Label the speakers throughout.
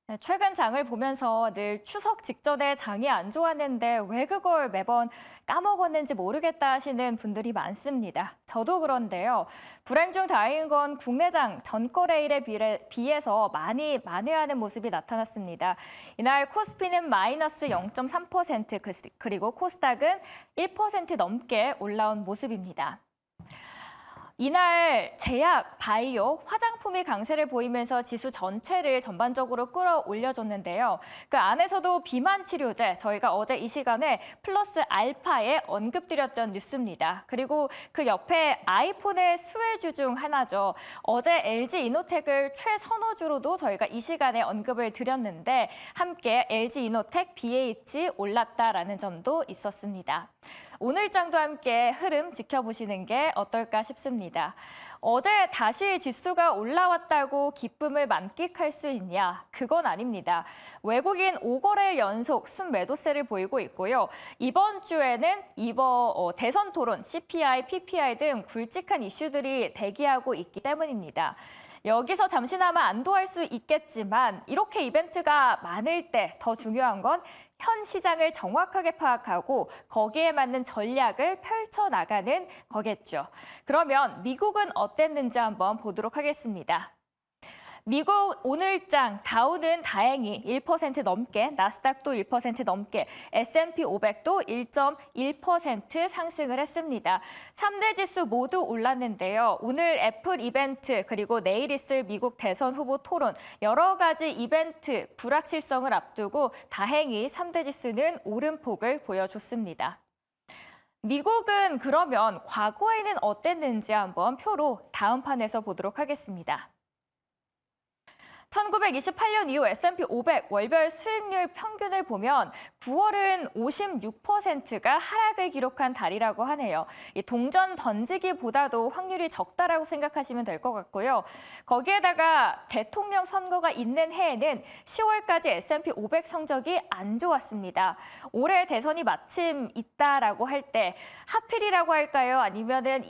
Speaker 1: 네, 최근 장을 보면서 늘 추석 직전에 장이 안 좋았는데 왜 그걸 매번 까먹었는지 모르겠다 하시는 분들이 많습니다. 저도 그런데요. 불행 중 다행인 건 국내장 전거래일에 비해서 많이 만회하는 모습이 나타났습니다. 이날 코스피는 마이너스 0.3%, 그리고 코스닥은 1% 넘게 올라온 모습입니다. 이날 제약, 바이오, 화장품이 강세를 보이면서 지수 전체를 전반적으로 끌어올려줬는데요. 그 안에서도 비만 치료제, 저희가 어제 이 시간에 플러스 알파에 언급드렸던 뉴스입니다. 그리고 그 옆에 아이폰의 수혜주 중 하나죠. 어제 LG 이노텍을 최선호주로도 저희가 이 시간에 언급을 드렸는데 함께 LG 이노텍 BH 올랐다라는 점도 있었습니다. 오늘 장도 함께 흐름 지켜보시는 게 어떨까 싶습니다. 어제 다시 지수가 올라왔다고 기쁨을 만끽할 수 있냐? 그건 아닙니다. 외국인 5거래일 연속 순매도세를 보이고 있고요. 이번 주에는 대선 토론, CPI, PPI 등 굵직한 이슈들이 대기하고 있기 때문입니다. 여기서 잠시나마 안도할 수 있겠지만 이렇게 이벤트가 많을 때 더 중요한 건 현 시장을 정확하게 파악하고 거기에 맞는 전략을 펼쳐나가는 거겠죠. 그러면 미국은 어땠는지 한번 보도록 하겠습니다. 미국 오늘장 다우는 다행히 1% 넘게, 나스닥도 1% 넘게, S&P 500도 1.1% 상승을 했습니다. 3대 지수 모두 올랐는데요. 오늘 애플 이벤트 그리고 내일 있을 미국 대선 후보 토론 여러 가지 이벤트 불확실성을 앞두고 다행히 3대 지수는 오름폭을 보여줬습니다. 미국은 그러면 과거에는 어땠는지 한번 표로 다음 판에서 보도록 하겠습니다. 1928년 이후 S&P 500 월별 수익률 평균을 보면 9월은 56%가 하락을 기록한 달이라고 하네요. 이 동전 던지기보다도 확률이 적다라고 생각하시면 될 것 같고요. 거기에다가 대통령 선거가 있는 해에는 10월까지 S&P 500 성적이 안 좋았습니다. 올해 대선이 마침 있다라고 할 때 하필이라고 할까요? 아니면은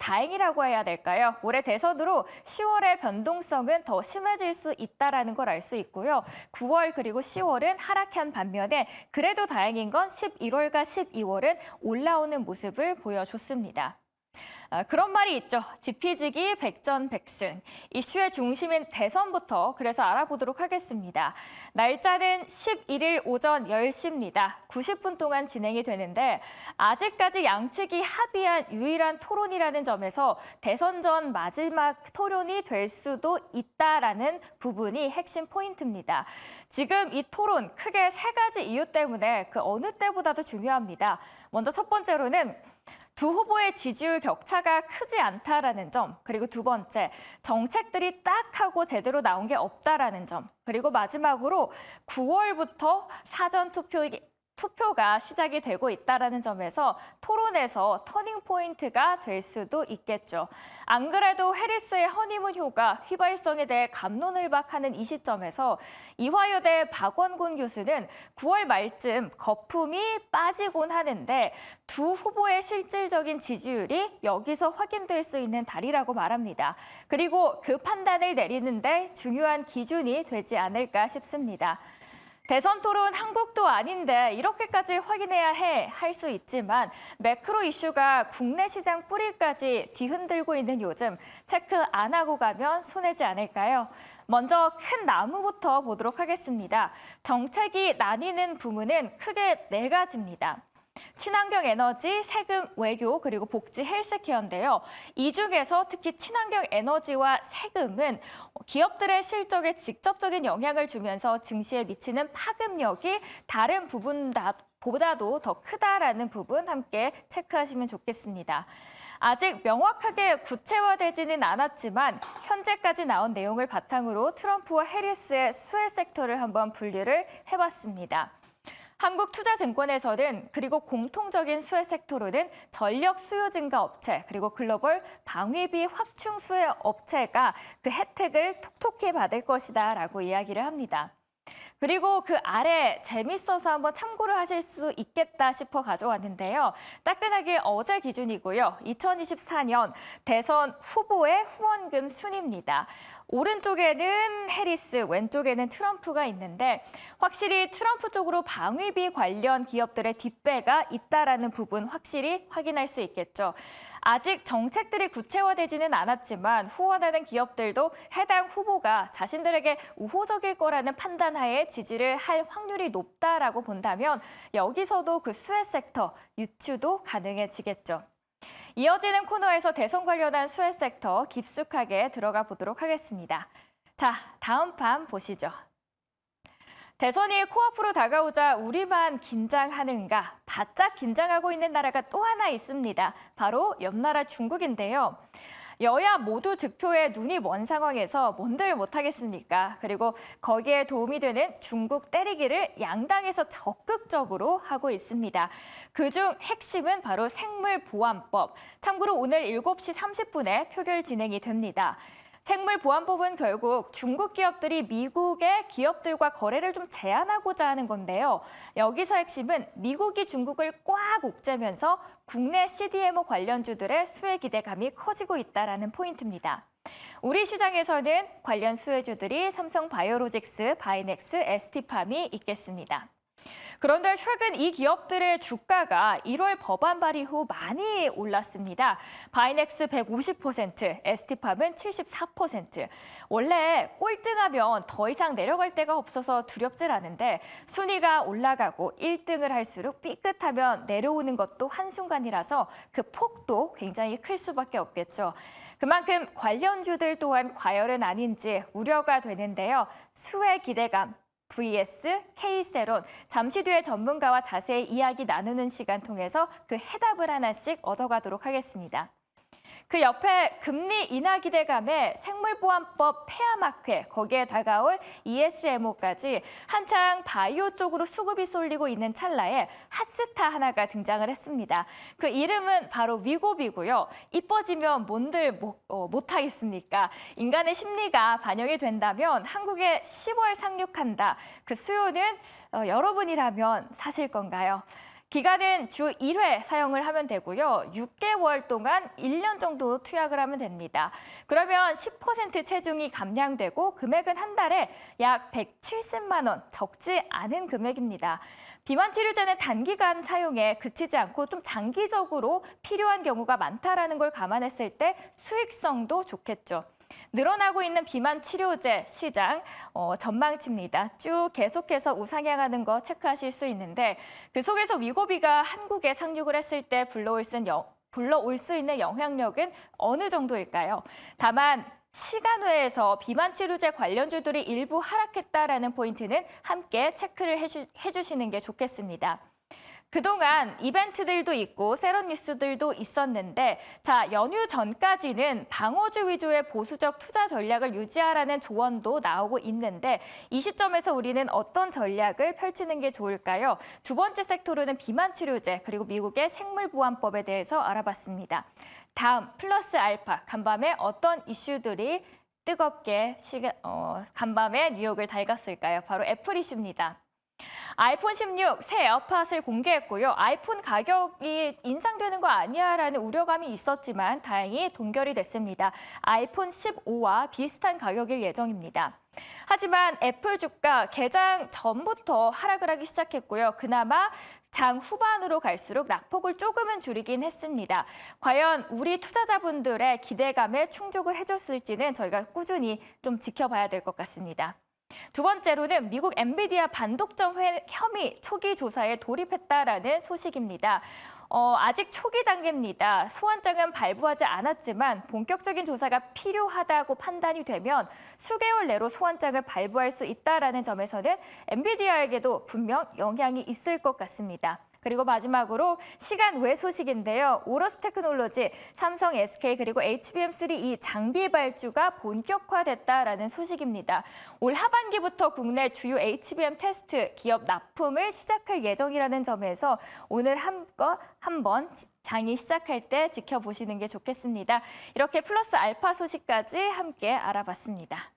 Speaker 1: 다행이라고 해야 될까요? 올해 대선으로 10월의 변동성은 더 심해질 수 있다라는 걸 알 수 있고요. 9월 그리고 10월은 하락한 반면에 그래도 다행인 건 11월과 12월은 올라오는 모습을 보여줬습니다. 그런 말이 있죠. 지피지기 백전백승. 이슈의 중심인 대선부터 그래서 알아보도록 하겠습니다. 날짜는 11일 오전 10시입니다. 90분 동안 진행이 되는데 아직까지 양측이 합의한 유일한 토론이라는 점에서 대선 전 마지막 토론이 될 수도 있다라는 부분이 핵심 포인트입니다. 지금 이 토론 크게 세 가지 이유 때문에 그 어느 때보다도 중요합니다. 먼저 첫 번째로는 두 후보의 지지율 격차가 크지 않다라는 점, 그리고 두 번째, 정책들이 딱 하고 제대로 나온 게 없다라는 점, 그리고 마지막으로 9월부터 투표가 시작이 되고 있다는 점에서 토론에서 터닝 포인트가 될 수도 있겠죠. 안 그래도 해리스의 허니문 효과 휘발성에 대해 갑론을박하는 이 시점에서 이화여대 박원곤 교수는 9월 말쯤 거품이 빠지곤 하는데 두 후보의 실질적인 지지율이 여기서 확인될 수 있는 달이라고 말합니다. 그리고 그 판단을 내리는데 중요한 기준이 되지 않을까 싶습니다. 대선 토론 한국도 아닌데 이렇게까지 확인해야 할 수 있지만 매크로 이슈가 국내 시장 뿌리까지 뒤흔들고 있는 요즘 체크 안 하고 가면 손해지 않을까요? 먼저 큰 나무부터 보도록 하겠습니다. 정책이 나뉘는 부문은 크게 네 가지입니다. 친환경 에너지, 세금, 외교, 그리고 복지, 헬스케어인데요. 이 중에서 특히 친환경 에너지와 세금은 기업들의 실적에 직접적인 영향을 주면서 증시에 미치는 파급력이 다른 부분보다도 더 크다라는 부분 함께 체크하시면 좋겠습니다. 아직 명확하게 구체화되지는 않았지만 현재까지 나온 내용을 바탕으로 트럼프와 해리스의 수혜 섹터를 한번 분류를 해봤습니다. 한국투자증권에서는 그리고 공통적인 수혜 섹터로는 전력 수요 증가 업체 그리고 글로벌 방위비 확충 수혜 업체가 그 혜택을 톡톡히 받을 것이다라고 이야기를 합니다. 그리고 그 아래 재밌어서 한번 참고를 하실 수 있겠다 싶어 가져왔는데요. 따끈하게 어제 기준이고요. 2024년 대선 후보의 후원금 순입니다. 오른쪽에는 해리스, 왼쪽에는 트럼프가 있는데 확실히 트럼프 쪽으로 방위비 관련 기업들의 뒷배가 있다라는 부분 확실히 확인할 수 있겠죠. 아직 정책들이 구체화되지는 않았지만 후원하는 기업들도 해당 후보가 자신들에게 우호적일 거라는 판단하에 지지를 할 확률이 높다라고 본다면 여기서도 그 수혜 섹터 유추도 가능해지겠죠. 이어지는 코너에서 대선 관련한 수혜 섹터 깊숙하게 들어가 보도록 하겠습니다. 자, 다음 판 보시죠. 대선이 코앞으로 다가오자 우리만 긴장하는가? 바짝 긴장하고 있는 나라가 또 하나 있습니다. 바로 옆나라 중국인데요. 여야 모두 득표에 눈이 먼 상황에서 뭔들 못하겠습니까? 그리고 거기에 도움이 되는 중국 때리기를 양당에서 적극적으로 하고 있습니다. 그중 핵심은 바로 생물보안법. 참고로 오늘 7시 30분에 표결 진행이 됩니다. 생물보안법은 결국 중국 기업들이 미국의 기업들과 거래를 좀 제한하고자 하는 건데요. 여기서 핵심은 미국이 중국을 꽉 옥죄면서 국내 CDMO 관련주들의 수혜 기대감이 커지고 있다는 포인트입니다. 우리 시장에서는 관련 수혜주들이 삼성바이오로직스, 바이넥스, ST팜이 있겠습니다. 그런데 최근 이 기업들의 주가가 1월 법안 발의 후 많이 올랐습니다. 바이넥스 150%, ST팜은 74%. 원래 꼴등하면 더 이상 내려갈 데가 없어서 두렵질 않은데 순위가 올라가고 1등을 할수록 삐끗하면 내려오는 것도 한순간이라서 그 폭도 굉장히 클 수밖에 없겠죠. 그만큼 관련주들 또한 과열은 아닌지 우려가 되는데요. 수혜 기대감. vs K세론, 잠시 뒤에 전문가와 자세히 이야기 나누는 시간 통해서 그 해답을 하나씩 얻어가도록 하겠습니다. 그 옆에 금리 인하 기대감에 생물보안법 폐암학회, 거기에 다가올 ESMO까지 한창 바이오 쪽으로 수급이 쏠리고 있는 찰나에 핫스타 하나가 등장을 했습니다. 그 이름은 바로 위고비고요. 이뻐지면 뭔들 못하겠습니까? 인간의 심리가 반영이 된다면 한국에 10월 상륙한다. 그 수요는 여러분이라면 사실 건가요? 기간은 주 1회 사용을 하면 되고요. 6개월 동안 1년 정도 투약을 하면 됩니다. 그러면 10% 체중이 감량되고 금액은 한 달에 약 170만 원, 적지 않은 금액입니다. 비만 치료제는 단기간 사용에 그치지 않고 좀 장기적으로 필요한 경우가 많다라는 걸 감안했을 때 수익성도 좋겠죠. 늘어나고 있는 비만 치료제 시장 전망치입니다. 쭉 계속해서 우상향하는 거 체크하실 수 있는데 그 속에서 위고비가 한국에 상륙을 했을 때 불러올 수 있는 영향력은 어느 정도일까요? 다만 시간외에서 비만 치료제 관련주들이 일부 하락했다라는 포인트는 함께 체크를 해주시는 게 좋겠습니다. 그동안 이벤트들도 있고 세런 뉴스들도 있었는데 자 연휴 전까지는 방어주 위주의 보수적 투자 전략을 유지하라는 조언도 나오고 있는데 이 시점에서 우리는 어떤 전략을 펼치는 게 좋을까요? 두 번째 섹터로는 비만 치료제 그리고 미국의 생물보안법에 대해서 알아봤습니다. 다음 플러스 알파 간밤에 어떤 이슈들이 뜨겁게 간밤에 뉴욕을 달갔을까요? 바로 애플 이슈입니다. 아이폰 16 새 에어팟을 공개했고요. 아이폰 가격이 인상되는 거 아니야라는 우려감이 있었지만 다행히 동결이 됐습니다. 아이폰 15와 비슷한 가격일 예정입니다. 하지만 애플 주가 개장 전부터 하락을 하기 시작했고요. 그나마 장 후반으로 갈수록 낙폭을 조금은 줄이긴 했습니다. 과연 우리 투자자분들의 기대감에 충족을 해줬을지는 저희가 꾸준히 좀 지켜봐야 될 것 같습니다. 두 번째로는 미국 엔비디아 반독점 혐의 초기 조사에 돌입했다라는 소식입니다. 아직 초기 단계입니다. 소환장은 발부하지 않았지만 본격적인 조사가 필요하다고 판단이 되면 수개월 내로 소환장을 발부할 수 있다라는 점에서는 엔비디아에게도 분명 영향이 있을 것 같습니다. 그리고 마지막으로 시간 외 소식인데요. 오러스 테크놀로지, 삼성, SK 그리고 HBM3E 장비 발주가 본격화됐다라는 소식입니다. 올 하반기부터 국내 주요 HBM 테스트 기업 납품을 시작할 예정이라는 점에서 오늘 한번 장이 시작할 때 지켜보시는 게 좋겠습니다. 이렇게 플러스 알파 소식까지 함께 알아봤습니다.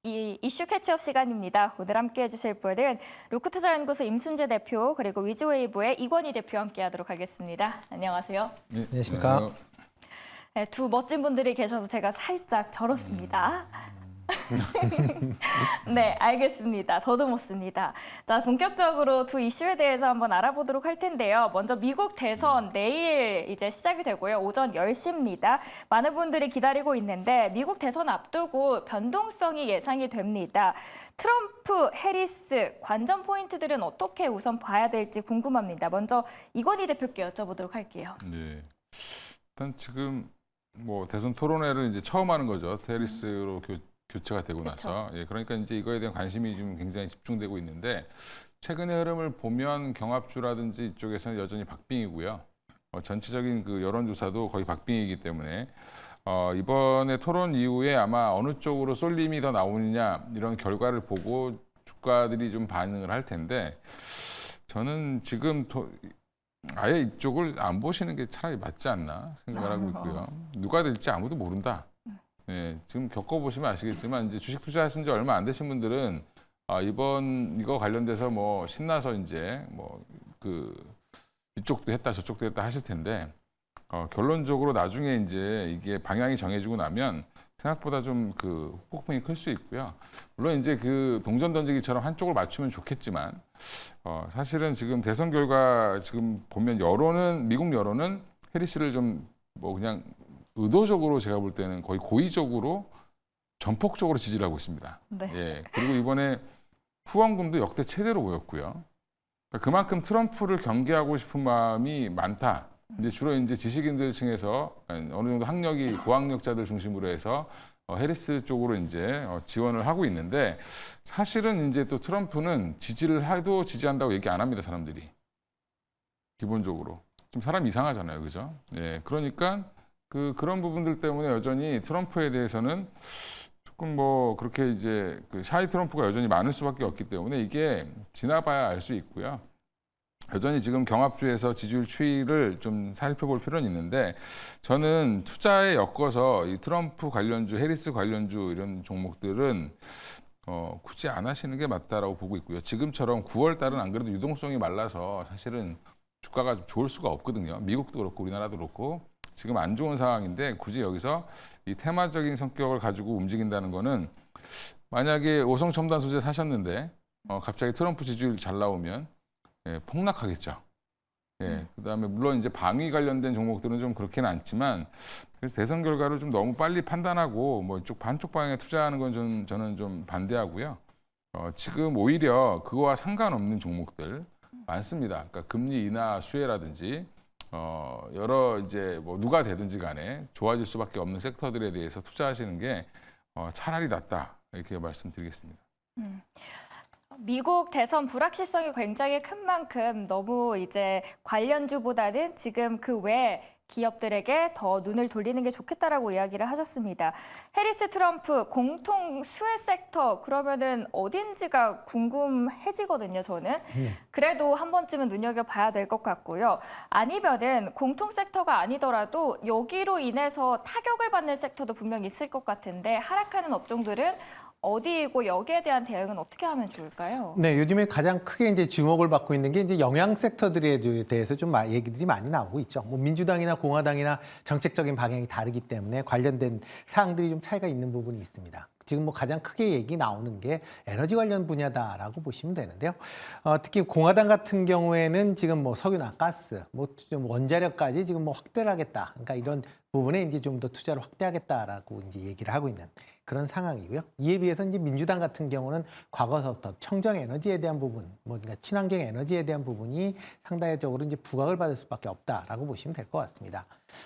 Speaker 1: 이 이슈 캐치업 시간입니다. 오늘 함께해 주실 분은 루크투자연구소 임순재 대표 그리고 위즈웨이브의 이권희 대표와 함께하도록 하겠습니다. 안녕하세요.
Speaker 2: 네,
Speaker 3: 안녕하십니까.
Speaker 1: 네, 두 멋진 분들이 계셔서 제가 살짝 절었습니다. 네, 알겠습니다. 더듬었습니다. 자, 본격적으로 두 이슈에 대해서 한번 알아보도록 할 텐데요. 먼저 미국 대선 내일 이제 시작이 되고요. 오전 10시입니다. 많은 분들이 기다리고 있는데 미국 대선 앞두고 변동성이 예상이 됩니다. 트럼프, 해리스 관전 포인트들은 어떻게 우선 봐야 될지 궁금합니다. 먼저 이권희 대표께 여쭤보도록 할게요.
Speaker 2: 네. 일단 지금 뭐 대선 토론회를 이제 처음 하는 거죠. 해리스로 교체가 되고 나서. 예, 그러니까 이제 이거에 대한 관심이 좀 굉장히 집중되고 있는데 최근의 흐름을 보면 경합주라든지 이쪽에서는 여전히 박빙이고요. 전체적인 그 여론조사도 거의 박빙이기 때문에 이번에 토론 이후에 아마 어느 쪽으로 쏠림이 더 나오느냐 이런 결과를 보고 주가들이 좀 반응을 할 텐데 저는 지금 아예 이쪽을 안 보시는 게 차라리 맞지 않나 생각을 하고 있고요. 누가 될지 아무도 모른다. 네, 지금 겪어보시면 아시겠지만 이제 주식 투자하신 지 얼마 안 되신 분들은 이번 이거 관련돼서 뭐 신나서 이제 뭐 이쪽도 했다 저쪽도 했다 하실 텐데 결론적으로 나중에 이제 이게 방향이 정해지고 나면 생각보다 좀 후폭풍이 클 수 있고요. 물론 이제 동전 던지기처럼 한쪽을 맞추면 좋겠지만 사실은 지금 대선 결과 지금 보면 미국 여론은 해리스를 좀 뭐 그냥 의도적으로 제가 볼 때는 거의 고의적으로 전폭적으로 지지를 하고 있습니다.
Speaker 1: 네.
Speaker 2: 예. 그리고 이번에 후원금도 역대 최대로 모였고요. 그러니까 그만큼 트럼프를 경계하고 싶은 마음이 많다. 이제 주로 이제 지식인들 층에서 어느 정도 학력이 고학력자들 중심으로 해서 해리스 쪽으로 이제 지원을 하고 있는데 사실은 이제 또 트럼프는 지지를 해도 지지한다고 얘기 안 합니다, 사람들이. 기본적으로. 좀 사람 이상하잖아요. 그죠? 예. 그러니까 그런 부분들 때문에 여전히 트럼프에 대해서는 조금 뭐 그렇게 이제 샤이 트럼프가 여전히 많을 수밖에 없기 때문에 이게 지나봐야 알 수 있고요. 여전히 지금 경합주에서 지지율 추이를 좀 살펴볼 필요는 있는데 저는 투자에 엮어서 이 트럼프 관련주, 해리스 관련주 이런 종목들은 굳이 안 하시는 게 맞다라고 보고 있고요. 지금처럼 9월 달은 안 그래도 유동성이 말라서 사실은 주가가 좋을 수가 없거든요. 미국도 그렇고 우리나라도 그렇고 지금 안 좋은 상황인데 굳이 여기서 이 테마적인 성격을 가지고 움직인다는 거는 만약에 오성첨단 소재 사셨는데 갑자기 트럼프 지지율이 잘 나오면 폭락하겠죠. 예, 그다음에 물론 이제 방위 관련된 종목들은 좀 그렇게는 않지만 그래서 대선 결과를 좀 너무 빨리 판단하고 뭐 이쪽 반쪽 방향에 투자하는 건 저는 좀 반대하고요. 지금 오히려 그거와 상관없는 종목들 많습니다. 그러니까 금리 인하 수혜라든지 여러 이제 뭐 누가 되든지 간에 좋아질 수밖에 없는 섹터들에 대해서 투자하시는 게 차라리 낫다 이렇게 말씀드리겠습니다.
Speaker 1: 미국 대선 불확실성이 굉장히 큰 만큼 너무 이제 관련주보다는 지금 그 외 기업들에게 더 눈을 돌리는 게 좋겠다라고 이야기를 하셨습니다. 해리스 트럼프 공통 수혜 섹터 그러면은 어딘지가 궁금해지거든요, 저는. 그래도 한 번쯤은 눈여겨봐야 될 것 같고요. 아니면은 공통 섹터가 아니더라도 여기로 인해서 타격을 받는 섹터도 분명히 있을 것 같은데 하락하는 업종들은 어디이고 여기에 대한 대응은 어떻게 하면 좋을까요?
Speaker 3: 네, 요즘에 가장 크게 이제 주목을 받고 있는 게 이제 영양 섹터들에 대해서 좀 얘기들이 많이 나오고 있죠. 뭐 민주당이나 공화당이나 정책적인 방향이 다르기 때문에 관련된 사항들이 좀 차이가 있는 부분이 있습니다. 지금 뭐 가장 크게 얘기 나오는 게 에너지 관련 분야다라고 보시면 되는데요. 특히 공화당 같은 경우에는 지금 뭐 석유나 가스, 뭐 좀 원자력까지 지금 뭐 확대를 하겠다. 그러니까 이런 부분에 이제 좀 더 투자를 확대하겠다라고 이제 얘기를 하고 있는 그런 상황이고요. 이에 비해서 이제 민주당 같은 경우는 과거서부터 청정 에너지에 대한 부분, 뭐 그러니까 친환경 에너지에 대한 부분이 상당적으로 이제 부각을 받을 수밖에 없다라고 보시면 될 것 같습니다.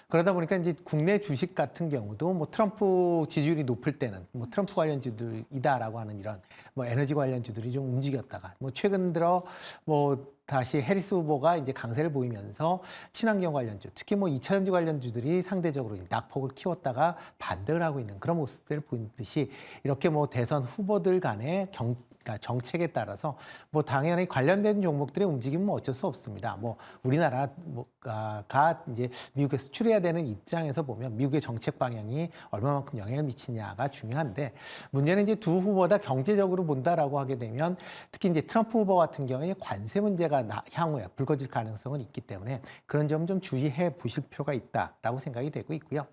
Speaker 3: 그러다 보니까 이제 국내 주식 같은 경우도 뭐 트럼프 지지율이 높을 때는 뭐 트럼프 관련주들이다라고 하는 이런 뭐 에너지 관련주들이 좀 움직였다가 뭐 최근 들어 뭐 다시 해리스 후보가 이제 강세를 보이면서 친환경 관련주, 특히 뭐 2차전지 관련주들이 상대적으로 낙폭을 키웠다가 반등을 하고 있는 그런 모습들을 보이듯이 이렇게 뭐 대선 후보들 간의 그러니까 정책에 따라서 뭐 당연히 관련된 종목들의 움직임은 뭐 어쩔 수 없습니다. 뭐 우리나라 가 이제 미국에 수출해야 되는 입장에서 보면 미국의 정책 방향이 얼마만큼 영향을 미치냐가 중요한데 문제는 이제 두 후보 다 경제적으로 본다라고 하게 되면 특히 이제 트럼프 후보 같은 경우에 관세 문제가 향후에 불거질 가능성은 있기 때문에 그런 점 좀 주의해 보실 필요가 있다라고 생각이 되고 있고요.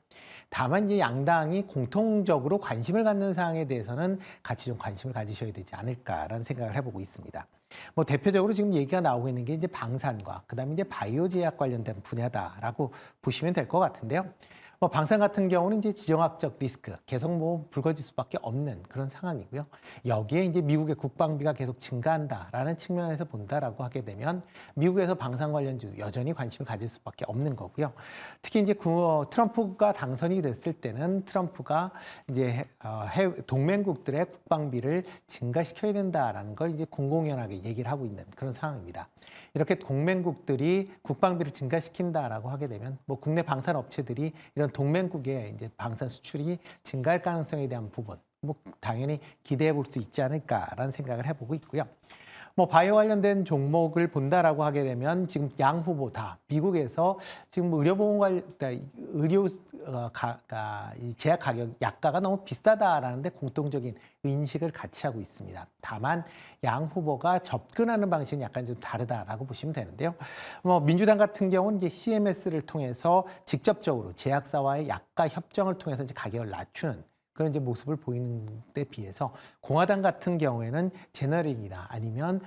Speaker 3: 다만 이제 양당이 공통적으로 관심을 갖는 사항에 대해서는 같이 좀 관심을 가지셔야 되지 않을까라는 생각을 해보고 있습니다. 뭐 대표적으로 지금 얘기가 나오고 있는 게 이제 방산과 그다음에 이제 바이오 제약 관련된 분야다라고 보시면 될 것 같은데요. 뭐 방산 같은 경우는 이제 지정학적 리스크 계속 뭐 불거질 수밖에 없는 그런 상황이고요. 여기에 이제 미국의 국방비가 계속 증가한다라는 측면에서 본다라고 하게 되면 미국에서 방산 관련주 여전히 관심을 가질 수밖에 없는 거고요. 특히 이제 트럼프가 당선이 됐을 때는 트럼프가 이제 동맹국들의 국방비를 증가시켜야 된다라는 걸 이제 공공연하게 얘기를 하고 있는 그런 상황입니다. 이렇게 동맹국들이 국방비를 증가시킨다라고 하게 되면 뭐 국내 방산 업체들이 이런 동맹국의 이제 방산 수출이 증가할 가능성에 대한 부분, 뭐 당연히 기대해 볼 수 있지 않을까라는 생각을 해보고 있고요. 뭐 바이오 관련된 종목을 본다라고 하게 되면 지금 양 후보 다 미국에서 지금 의료 이 제약 가격 약가가 너무 비싸다라는데 공통적인 인식을 같이 하고 있습니다. 다만 양 후보가 접근하는 방식은 약간 좀 다르다라고 보시면 되는데요. 뭐 민주당 같은 경우는 이제 CMS를 통해서 직접적으로 제약사와의 약가 협정을 통해서 이제 가격을 낮추는 그런 이제 모습을 보이는 데 비해서 공화당 같은 경우에는 제너릭이나 아니면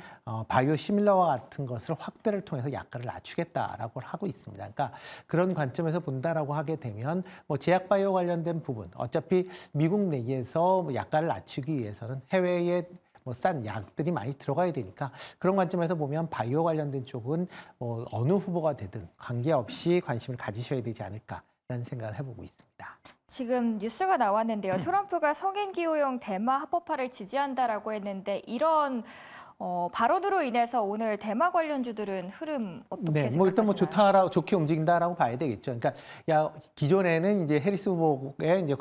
Speaker 3: 바이오 시밀러와 같은 것을 확대를 통해서 약가를 낮추겠다라고 하고 있습니다. 그러니까 그런 관점에서 본다라고 하게 되면 뭐 제약 바이오 관련된 부분 어차피 미국 내에서 뭐 약가를 낮추기 위해서는 해외에 뭐 싼 약들이 많이 들어가야 되니까 그런 관점에서 보면 바이오 관련된 쪽은 뭐 어느 후보가 되든 관계없이 관심을 가지셔야 되지 않을까라는 생각을 해보고 있습니다.
Speaker 1: 지금 뉴스가 나왔는데요. 트럼프가 성인 기호용 대마 합법화를 지지한다라고 했는데 이런 발언으로 인해서 오늘 대마 관련주들은 흐름 어떻게
Speaker 3: 네,
Speaker 1: 생각하시나요?
Speaker 3: 뭐 일단 뭐 좋게 움직인다라고 봐야 되겠죠. 그러니까 기존에는 이제 해리스 후보의 이제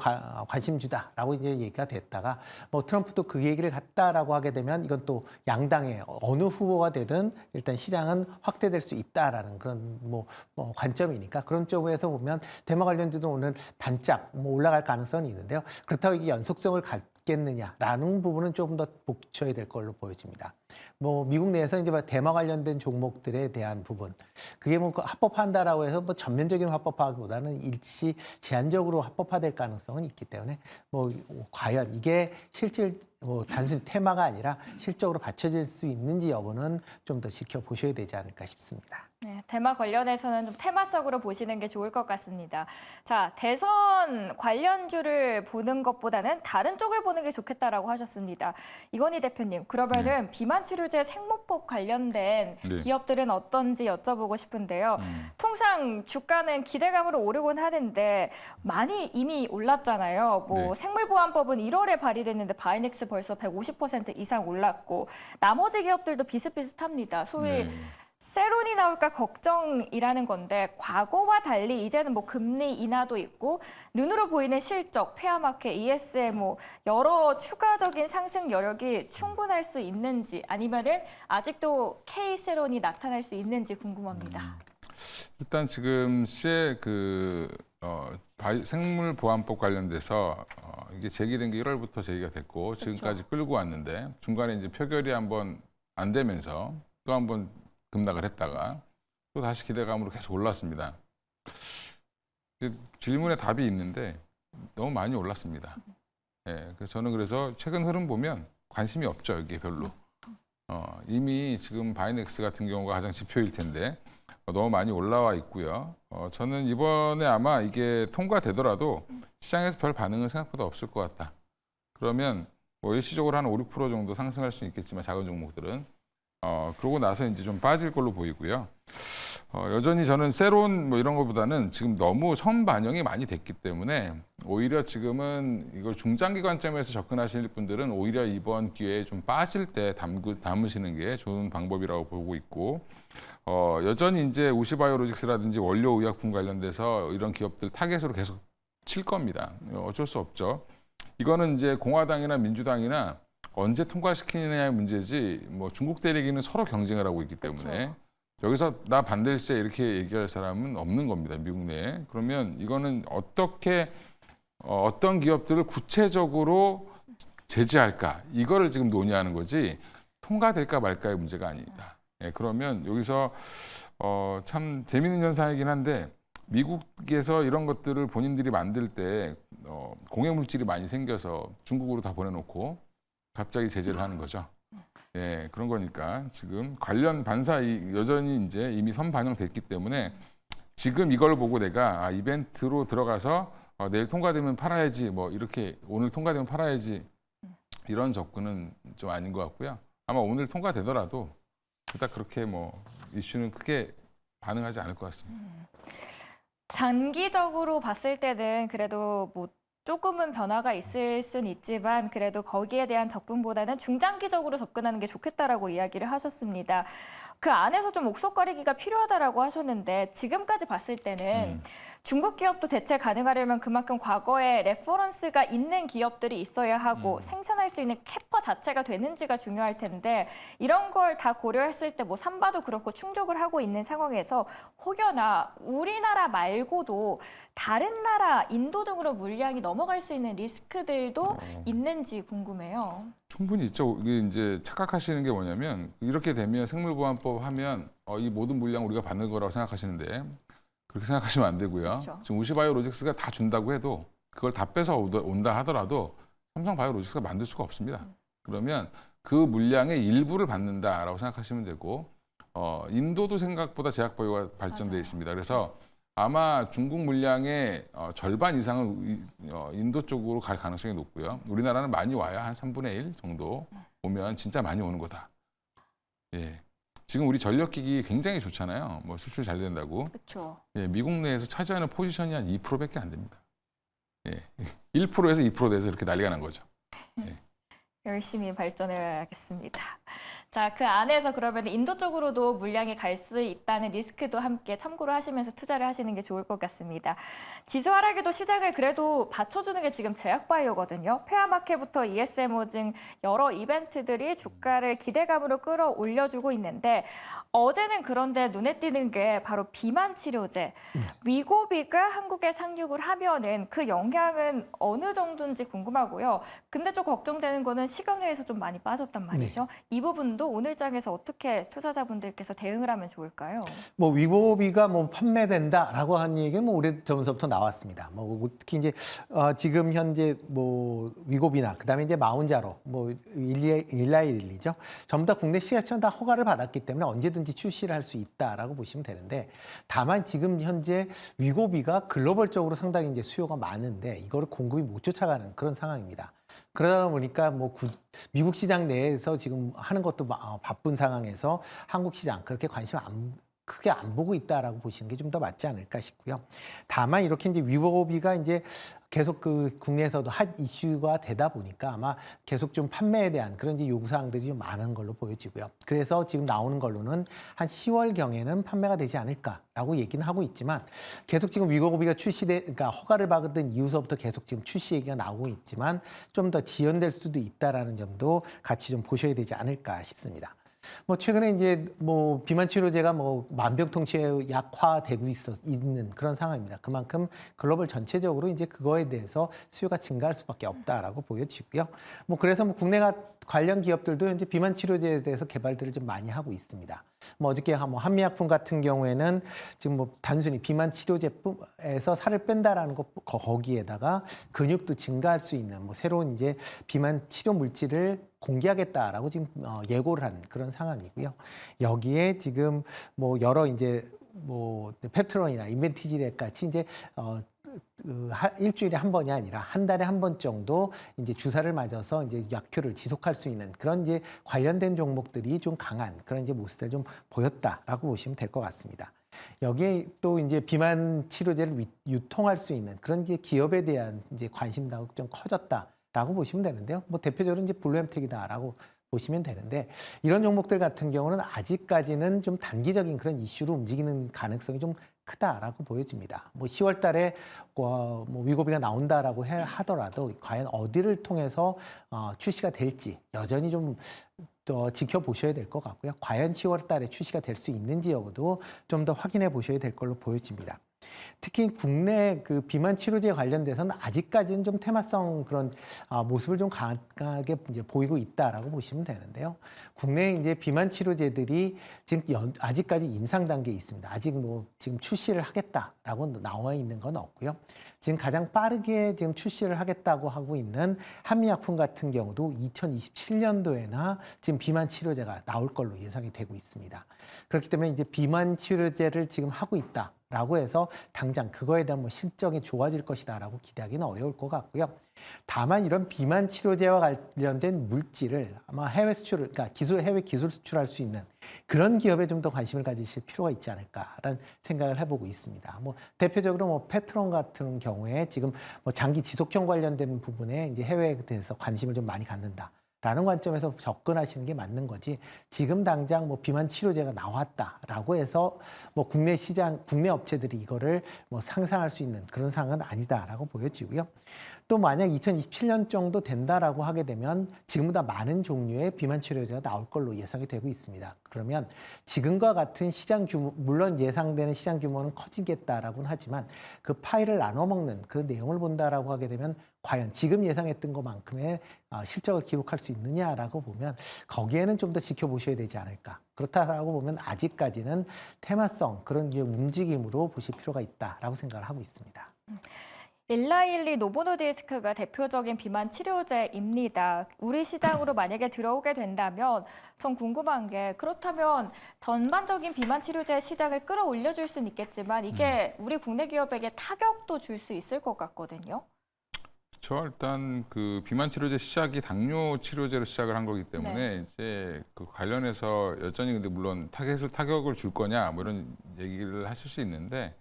Speaker 3: 관심주다라고 이제 얘기가 됐다가 뭐 트럼프도 그 얘기를 했다라고 하게 되면 이건 또 양당의 어느 후보가 되든 일단 시장은 확대될 수 있다라는 그런 뭐 관점이니까 그런 쪽에서 보면 대마 관련주도 오늘 반짝 뭐 올라갈 가능성이 있는데요. 그렇다고 이게 연속성을 갖겠느냐라는 부분은 조금 더 보셔야 될 걸로 보여집니다. 뭐 미국 내에서 이제 대마 관련된 종목들에 대한 부분, 그게 뭐 합법화한다라고 해서 뭐 전면적인 합법화보다는 일시 제한적으로 합법화될 가능성은 있기 때문에 뭐 과연 이게 실질 뭐 단순히 테마가 아니라 실적으로 받쳐질 수 있는지 여부는 좀 더 지켜보셔야 되지 않을까 싶습니다.
Speaker 1: 네, 대마 관련해서는 좀 테마성으로 보시는 게 좋을 것 같습니다. 자, 대선 관련주를 보는 것보다는 다른 쪽을 보는 게 좋겠다라고 하셨습니다. 이건희 대표님, 그러면은 비만 치료제 생모법 관련된
Speaker 2: 네.
Speaker 1: 기업들은 어떤지 여쭤보고 싶은데요. 통상 주가는 기대감으로 오르곤 하는데 많이 이미 올랐잖아요. 뭐
Speaker 2: 네.
Speaker 1: 생물보안법은 1월에 발의됐는데 바이넥스 벌써 150% 이상 올랐고 나머지 기업들도 비슷비슷합니다. 소위
Speaker 2: 네.
Speaker 1: 세론이 나올까 걱정이라는 건데 과거와 달리 이제는 뭐 금리 인하도 있고 눈으로 보이는 실적, 페어마켓, ESM 뭐 여러 추가적인 상승 여력이 충분할 수 있는지 아니면은 아직도 K세론이 나타날 수 있는지 궁금합니다.
Speaker 2: 일단 지금 시의 생물보안법 관련돼서 이게 제기된 게 1월부터 제기가 됐고 지금까지 끌고 왔는데 중간에 이제 표결이 한번 안 되면서 또 한번 급락을 했다가 또 다시 기대감으로 계속 올랐습니다. 질문에 답이 있는데 너무 많이 올랐습니다. 예, 그래서 최근 흐름 보면 관심이 없죠, 이게 별로. 이미 지금 바이넥스 같은 경우가 가장 지표일 텐데 너무 많이 올라와 있고요. 저는 이번에 아마 이게 통과되더라도 시장에서 별 반응은 생각보다 없을 것 같다. 그러면 뭐 일시적으로 한 5, 6% 정도 상승할 수 있겠지만 작은 종목들은 그러고 나서 이제 좀 빠질 걸로 보이고요. 여전히 저는 세론 뭐 이런 것보다는 지금 너무 선반영이 많이 됐기 때문에 오히려 지금은 이걸 중장기 관점에서 접근하실 분들은 오히려 이번 기회에 좀 빠질 때 담으시는 게 좋은 방법이라고 보고 있고, 여전히 이제 우시바이오로직스라든지 원료 의약품 관련돼서 이런 기업들 타겟으로 계속 칠 겁니다. 어쩔 수 없죠. 이거는 이제 공화당이나 민주당이나 언제 통과시키느냐의 문제지, 뭐 중국 대리기는 서로 경쟁을 하고 있기 때문에
Speaker 1: 그렇죠.
Speaker 2: 여기서 나 반대일세 이렇게 얘기할 사람은 없는 겁니다, 미국 내에. 그러면 이거는 어떻게 어떤 기업들을 구체적으로 제재할까, 이거를 지금 논의하는 거지 통과될까 말까의 문제가 아닙니다. 예, 그러면 여기서 참 재미있는 현상이긴 한데, 미국에서 이런 것들을 본인들이 만들 때 공해 물질이 많이 생겨서 중국으로 다 보내놓고 갑자기 제재를 하는 거죠. 예, 그런 거니까 지금 관련 반사 여전히 이제 이미 선반영됐기 때문에 지금 이걸 보고 내가 이벤트로 들어가서 내일 통과되면 팔아야지, 뭐 이렇게 오늘 통과되면 팔아야지, 이런 접근은 좀 아닌 것 같고요. 아마 오늘 통과되더라도 그닥 그렇게 뭐 이슈는 크게 반응하지 않을 것 같습니다.
Speaker 1: 장기적으로 봤을 때는 그래도 뭐 조금은 변화가 있을 순 있지만 그래도 거기에 대한 접근보다는 중장기적으로 접근하는 게 좋겠다라고 이야기를 하셨습니다. 그 안에서 좀 옥석가리기가 필요하다라고 하셨는데, 지금까지 봤을 때는 중국 기업도 대체 가능하려면 그만큼 과거에 레퍼런스가 있는 기업들이 있어야 하고 생산할 수 있는 캐파 자체가 되는지가 중요할 텐데, 이런 걸 다 고려했을 때 뭐 삼바도 그렇고 충족을 하고 있는 상황에서 혹여나 우리나라 말고도 다른 나라, 인도 등으로 물량이 넘어갈 수 있는 리스크들도 있는지 궁금해요.
Speaker 2: 충분히 있죠. 이게 이제 착각하시는 게 뭐냐면, 이렇게 되면 생물보안법 하면 이 모든 물량 우리가 받는 거라고 생각하시는데 그렇게 생각하시면 안 되고요.
Speaker 1: 그렇죠.
Speaker 2: 지금 우시바이오로직스가 다 준다고 해도 그걸 다 뺏어 온다 하더라도 삼성바이오로직스가 만들 수가 없습니다. 그러면 그 물량의 일부를 받는다라고 생각하시면 되고, 인도도 생각보다 제약바이오가 발전돼
Speaker 1: 맞아요.
Speaker 2: 있습니다. 그래서 아마 중국 물량의 절반 이상은 인도 쪽으로 갈 가능성이 높고요. 우리나라는 많이 와야 한 3분의 1 정도 오면 진짜 많이 오는 거다. 예. 지금 우리 전력기기 굉장히 좋잖아요. 뭐 수출 잘 된다고.
Speaker 1: 그렇죠.
Speaker 2: 예, 미국 내에서 차지하는 포지션이 한 2%밖에 안 됩니다. 예. 1%에서 2% 돼서 이렇게 난리가 난 거죠.
Speaker 1: 열심히 발전해야겠습니다. 자, 그 안에서 그러면 인도 쪽으로도 물량이 갈 수 있다는 리스크도 함께 참고를 하시면서 투자를 하시는 게 좋을 것 같습니다. 지수 하락에도 시장을 그래도 받쳐주는 게 지금 제약바이오거든요. 페어마켓부터 ESMO 등 여러 이벤트들이 주가를 기대감으로 끌어올려주고 있는데, 어제는 그런데 눈에 띄는 게 바로 비만 치료제. 위고비가 한국에 상륙을 하면은 그 영향은 어느 정도인지 궁금하고요. 근데 좀 걱정되는 거는 시간 외에서 좀 많이 빠졌단 말이죠. 이 부분도 오늘 장에서 어떻게 투자자분들께서 대응을 하면 좋을까요?
Speaker 3: 뭐 위고비가 뭐 판매된다라고 하는 얘기는 뭐 오래 전부터 나왔습니다. 뭐 특히 이제 지금 현재 뭐 위고비나 그다음에 이제 마운자로 뭐 일라이릴리죠. 전부 다 국내 시가처는 다 허가를 받았기 때문에 언제든지 출시를 할 수 있다라고 보시면 되는데, 다만 지금 현재 위고비가 글로벌적으로 상당히 이제 수요가 많은데 이거를 공급이 못 쫓아가는 그런 상황입니다. 그러다 보니까 뭐 미국 시장 내에서 지금 하는 것도 바쁜 상황에서 한국 시장 그렇게 관심 크게 안 보고 있다라고 보시는 게 좀 더 맞지 않을까 싶고요. 다만 이렇게 이제 위고비가 이제 계속 그 국내에서도 핫 이슈가 되다 보니까 아마 계속 좀 판매에 대한 그런 이제 요구사항들이 좀 많은 걸로 보여지고요. 그래서 지금 나오는 걸로는 한 10월경에는 판매가 되지 않을까라고 얘기는 하고 있지만, 계속 지금 위고비가 그러니까 허가를 받은 이후서부터 계속 지금 출시 얘기가 나오고 있지만 좀 더 지연될 수도 있다라는 점도 같이 좀 보셔야 되지 않을까 싶습니다. 뭐 최근에 이제 뭐 비만 치료제가 뭐 만병통치에 약화되고 있는 그런 상황입니다. 그만큼 글로벌 전체적으로 이제 그거에 대해서 수요가 증가할 수밖에 없다라고 보여지고요. 뭐 그래서 뭐 국내 관련 기업들도 현재 비만 치료제에 대해서 개발들을 좀 많이 하고 있습니다. 뭐 어저께 뭐 한미약품 같은 경우에는 지금 뭐 단순히 비만 치료제품에서 살을 뺀다라는 거, 거기에다가 근육도 증가할 수 있는 뭐 새로운 이제 비만 치료 물질을 공개하겠다라고 지금 예고를 한 그런 상황이고요. 여기에 지금 뭐 여러 이제 뭐 펩트론이나 인벤티지렉 같이 이제 일주일에 한 번이 아니라 한 달에 한 번 정도 이제 주사를 맞아서 이제 약효를 지속할 수 있는 그런 이제 관련된 종목들이 좀 강한 그런 이제 모습을 좀 보였다라고 보시면 될 것 같습니다. 여기에 또 이제 비만 치료제를 유통할 수 있는 그런 이제 기업에 대한 이제 관심도 좀 커졌다라고 보시면 되는데요. 뭐 대표적으로 이제 블루엠텍이다라고 보시면 되는데 이런 종목들 같은 경우는 아직까지는 좀 단기적인 그런 이슈로 움직이는 가능성이 좀 크다라고 보여집니다. 뭐 10월 달에 뭐 위고비가 나온다라고 하더라도 과연 어디를 통해서 출시가 될지 여전히 좀 또 지켜보셔야 될 것 같고요. 과연 10월 달에 출시가 될 수 있는지 여부도 좀 더 확인해 보셔야 될 걸로 보여집니다. 특히 국내 그 비만 치료제 관련돼서는 아직까지는 좀 테마성 그런 모습을 좀 강하게 이제 보이고 있다라고 보시면 되는데요. 국내 이제 비만 치료제들이 지금 아직까지 임상 단계에 있습니다. 아직 뭐 지금 출시를 하겠다라고 나와 있는 건 없고요. 지금 가장 빠르게 지금 출시를 하겠다고 하고 있는 한미약품 같은 경우도 2027년도에나 지금 비만 치료제가 나올 걸로 예상이 되고 있습니다. 그렇기 때문에 이제 비만 치료제를 지금 하고 있다라고 해서 당장 그거에 대한 뭐 실적이 좋아질 것이다라고 기대하기는 어려울 것 같고요. 다만 이런 비만 치료제와 관련된 물질을 아마 해외 수출을, 그러니까 해외 기술 수출할 수 있는 그런 기업에 좀 더 관심을 가지실 필요가 있지 않을까라는 생각을 해보고 있습니다. 뭐 대표적으로 뭐 페트론 같은 경우에 지금 뭐 장기 지속형 관련된 부분에 이제 해외에 대해서 관심을 좀 많이 갖는다. 라는 관점에서 접근하시는 게 맞는 거지. 지금 당장 뭐 비만 치료제가 나왔다라고 해서 뭐 국내 시장, 국내 업체들이 이거를 뭐 상상할 수 있는 그런 상황은 아니다라고 보여지고요. 또 만약 2027년 정도 된다라고 하게 되면 지금보다 많은 종류의 비만 치료제가 나올 걸로 예상이 되고 있습니다. 그러면 지금과 같은 시장 규모, 물론 예상되는 시장 규모는 커지겠다라고는 하지만 그 파이를 나눠 먹는 그 내용을 본다라고 하게 되면 과연 지금 예상했던 것만큼의 실적을 기록할 수 있느냐라고 보면 거기에는 좀 더 지켜보셔야 되지 않을까. 그렇다라고 보면 아직까지는 테마성 그런 움직임으로 보실 필요가 있다라고 생각을 하고 있습니다.
Speaker 1: 일라일리 노보노디스크가 대표적인 비만 치료제입니다. 우리 시장으로 만약에 들어오게 된다면 전 궁금한 게 그렇다면 전반적인 비만 치료제 시장을 끌어올려줄 수는 있겠지만 이게 우리 국내 기업에게 타격도 줄 수 있을 것 같거든요.
Speaker 2: 그렇죠. 일단 그 비만 치료제 시작이 당뇨 치료제로 시작을 한 거기 때문에 이제 그 관련해서 여전히 근데 물론 타격을 줄 거냐 뭐 이런 얘기를 하실 수 있는데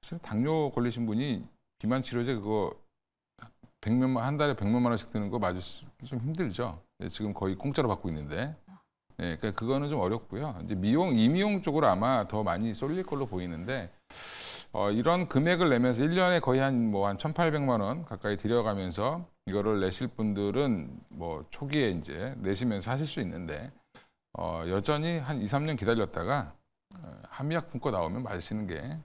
Speaker 2: 사실 당뇨 걸리신 분이 비만 치료제 그거 한 달에 100몇만 원씩 드는 거 맞을 좀 힘들죠. 지금 거의 공짜로 받고 있는데. 그러니까 그거는 좀 어렵고요. 이제 이미용 쪽으로 아마 더 많이 쏠릴 걸로 보이는데 이런 금액을 내면서 1년에 거의 한 1,800만 원 가까이 들여가면서 이거를 내실 분들은 뭐 초기에 이제 내시면서 하실 수 있는데 여전히 한 2, 3년 기다렸다가 한미약품 거 나오면 맞으시는 게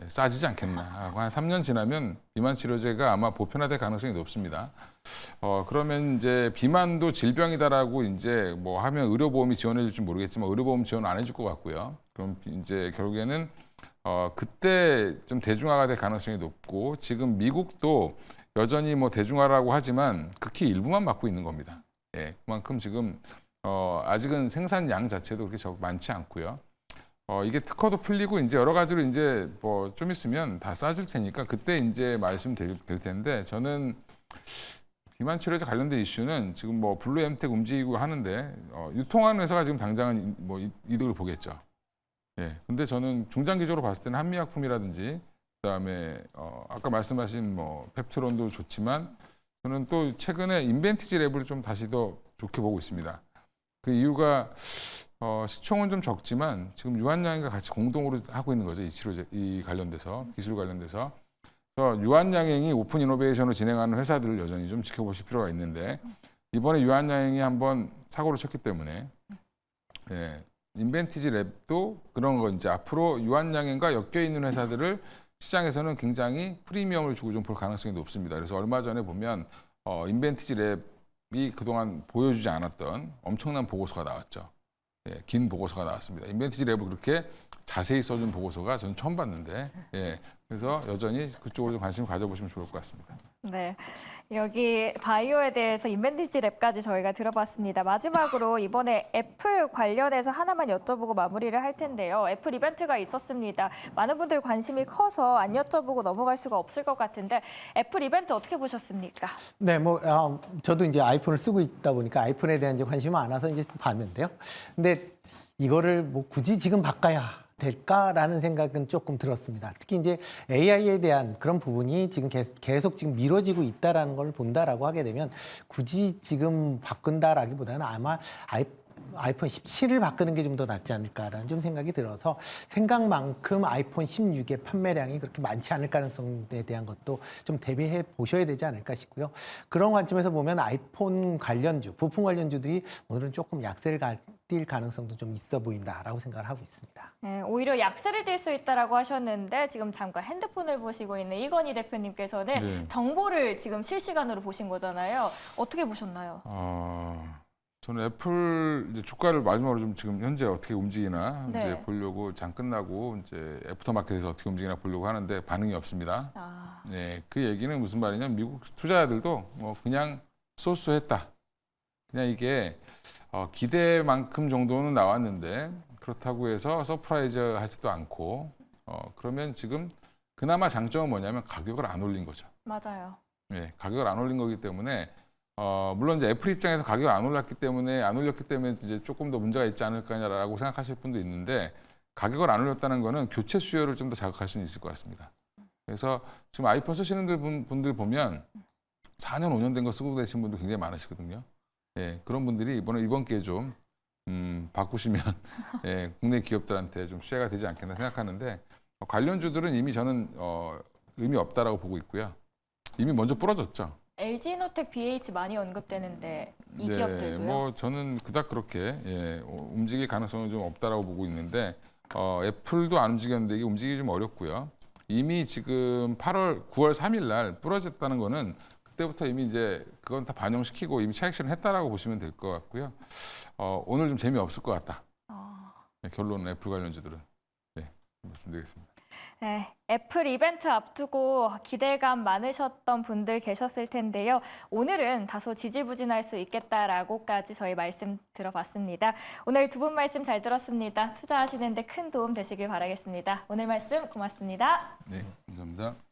Speaker 2: 싸지지 않겠나. 한 3년 지나면 비만 치료제가 아마 보편화될 가능성이 높습니다. 그러면 이제 비만도 질병이다라고 이제 뭐 하면 의료보험이 지원해 줄지 모르겠지만 의료보험 지원 안 해줄 것 같고요. 그럼 이제 결국에는 그때 좀 대중화가 될 가능성이 높고 지금 미국도 여전히 뭐 대중화라고 하지만 극히 일부만 맡고 있는 겁니다. 그만큼 지금 아직은 생산량 자체도 그렇게 많지 않고요. 이게 특허도 풀리고 이제 여러 가지로 이제 뭐 좀 있으면 다 싸질 테니까 그때 이제 말씀드릴 텐데 저는 비만 치료제 관련된 이슈는 지금 뭐 블루엠텍 움직이고 하는데 유통하는 회사가 지금 당장은 뭐 이득을 보겠죠. 근데 저는 중장기적으로 봤을 때는 한미약품이라든지 그다음에 아까 말씀하신 뭐 펩트론도 좋지만 저는 또 최근에 인벤티지 랩을 좀 다시 더 좋게 보고 있습니다. 그 이유가 시총은 좀 적지만 지금 유한양행과 같이 공동으로 하고 있는 거죠. 이 치료제 이 관련돼서 기술 관련돼서. 그래서 유한양행이 오픈 이노베이션으로 진행하는 회사들을 여전히 좀 지켜보실 필요가 있는데 이번에 유한양행이 한번 사고를 쳤기 때문에 인벤티지 랩도 그런 거 이제 앞으로 유한양행과 엮여 있는 회사들을 시장에서는 굉장히 프리미엄을 주고 좀 볼 가능성이 높습니다. 그래서 얼마 전에 보면 인벤티지 랩이 그동안 보여주지 않았던 엄청난 보고서가 나왔죠. 긴 보고서가 나왔습니다. 인벤티지 랩을 그렇게 자세히 써준 보고서가 저는 처음 봤는데, 그래서 여전히 그쪽으로 좀 관심 가져보시면 좋을 것 같습니다.
Speaker 1: 네, 여기 바이오에 대해서 인벤티지 랩까지 저희가 들어봤습니다. 마지막으로 이번에 애플 관련해서 하나만 여쭤보고 마무리를 할 텐데요. 애플 이벤트가 있었습니다. 많은 분들 관심이 커서 안 여쭤보고 넘어갈 수가 없을 것 같은데 애플 이벤트 어떻게 보셨습니까?
Speaker 3: 네, 저도 이제 아이폰을 쓰고 있다 보니까 아이폰에 대한 이제 관심이 많아서 이제 봤는데요. 근데 이거를 뭐 굳이 지금 바꿔야 될까라는 생각은 조금 들었습니다. 특히 이제 AI에 대한 그런 부분이 지금 계속 지금 미뤄지고 있다라는 걸 본다라고 하게 되면 굳이 지금 바꾼다라기보다는 아마 아이폰 17을 바꾸는 게 좀 더 낫지 않을까라는 좀 생각이 들어서 생각만큼 아이폰 16의 판매량이 그렇게 많지 않을 가능성에 대한 것도 좀 대비해 보셔야 되지 않을까 싶고요. 그런 관점에서 보면 아이폰 관련주, 부품 관련주들이 오늘은 조금 약세를 띌 가능성도 좀 있어 보인다라고 생각을 하고 있습니다.
Speaker 1: 네, 오히려 약세를 띌 수 있다라고 하셨는데 지금 잠깐 핸드폰을 보시고 있는 이건희 대표님께서는
Speaker 2: 네.
Speaker 1: 정보를 지금 실시간으로 보신 거잖아요. 어떻게 보셨나요?
Speaker 2: 저는 애플 이제 주가를 마지막으로 좀 지금 현재 어떻게 움직이나
Speaker 1: 네.
Speaker 2: 이제 보려고 장 끝나고 이제 애프터마켓에서 어떻게 움직이나 보려고 하는데 반응이 없습니다. 네, 그 얘기는 무슨 말이냐면 미국 투자자들도 뭐 그냥 쏘쏘했다. 그냥 이게 기대만큼 정도는 나왔는데 그렇다고 해서 서프라이즈 하지도 않고 그러면 지금 그나마 장점은 뭐냐면 가격을 안 올린 거죠.
Speaker 1: 맞아요.
Speaker 2: 네, 가격을 안 올린 거기 때문에 물론 이제 애플 입장에서 가격을 안 올렸기 때문에 이제 조금 더 문제가 있지 않을까라고 생각하실 분도 있는데 가격을 안 올렸다는 거는 교체 수요를 좀 더 자극할 수는 있을 것 같습니다. 그래서 지금 아이폰 쓰시는 분들 보면 4년, 5년 된 거 쓰고 계신 분들 굉장히 많으시거든요. 예, 그런 분들이 이번 기회에 좀 바꾸시면 예, 국내 기업들한테 좀 수혜가 되지 않겠나 생각하는데 관련주들은 이미 저는 의미 없다라고 보고 있고요. 이미 먼저 부러졌죠.
Speaker 1: LG노텍, BH 많이 언급되는데 이
Speaker 2: 네,
Speaker 1: 기업들도요?
Speaker 2: 뭐 저는 그닥 그렇게 움직일 가능성은 좀 없다라고 보고 있는데 애플도 안 움직였는데 이게 움직이기 좀 어렵고요. 이미 지금 9월 3일 날 부러졌다는 거는 그때부터 이미 이제 그건 다 반영시키고 이미 차익 실현 했다라고 보시면 될 것 같고요. 오늘 좀 재미없을 것 같다. 네, 결론은 애플 관련주들은 네, 말씀드리겠습니다.
Speaker 1: 네, 애플 이벤트 앞두고 기대감 많으셨던 분들 계셨을 텐데요. 오늘은 다소 지지부진할 수 있겠다라고까지 저희 말씀 들어봤습니다. 오늘 두 분 말씀 잘 들었습니다. 투자하시는 데 큰 도움 되시길 바라겠습니다. 오늘 말씀 고맙습니다.
Speaker 2: 네, 감사합니다.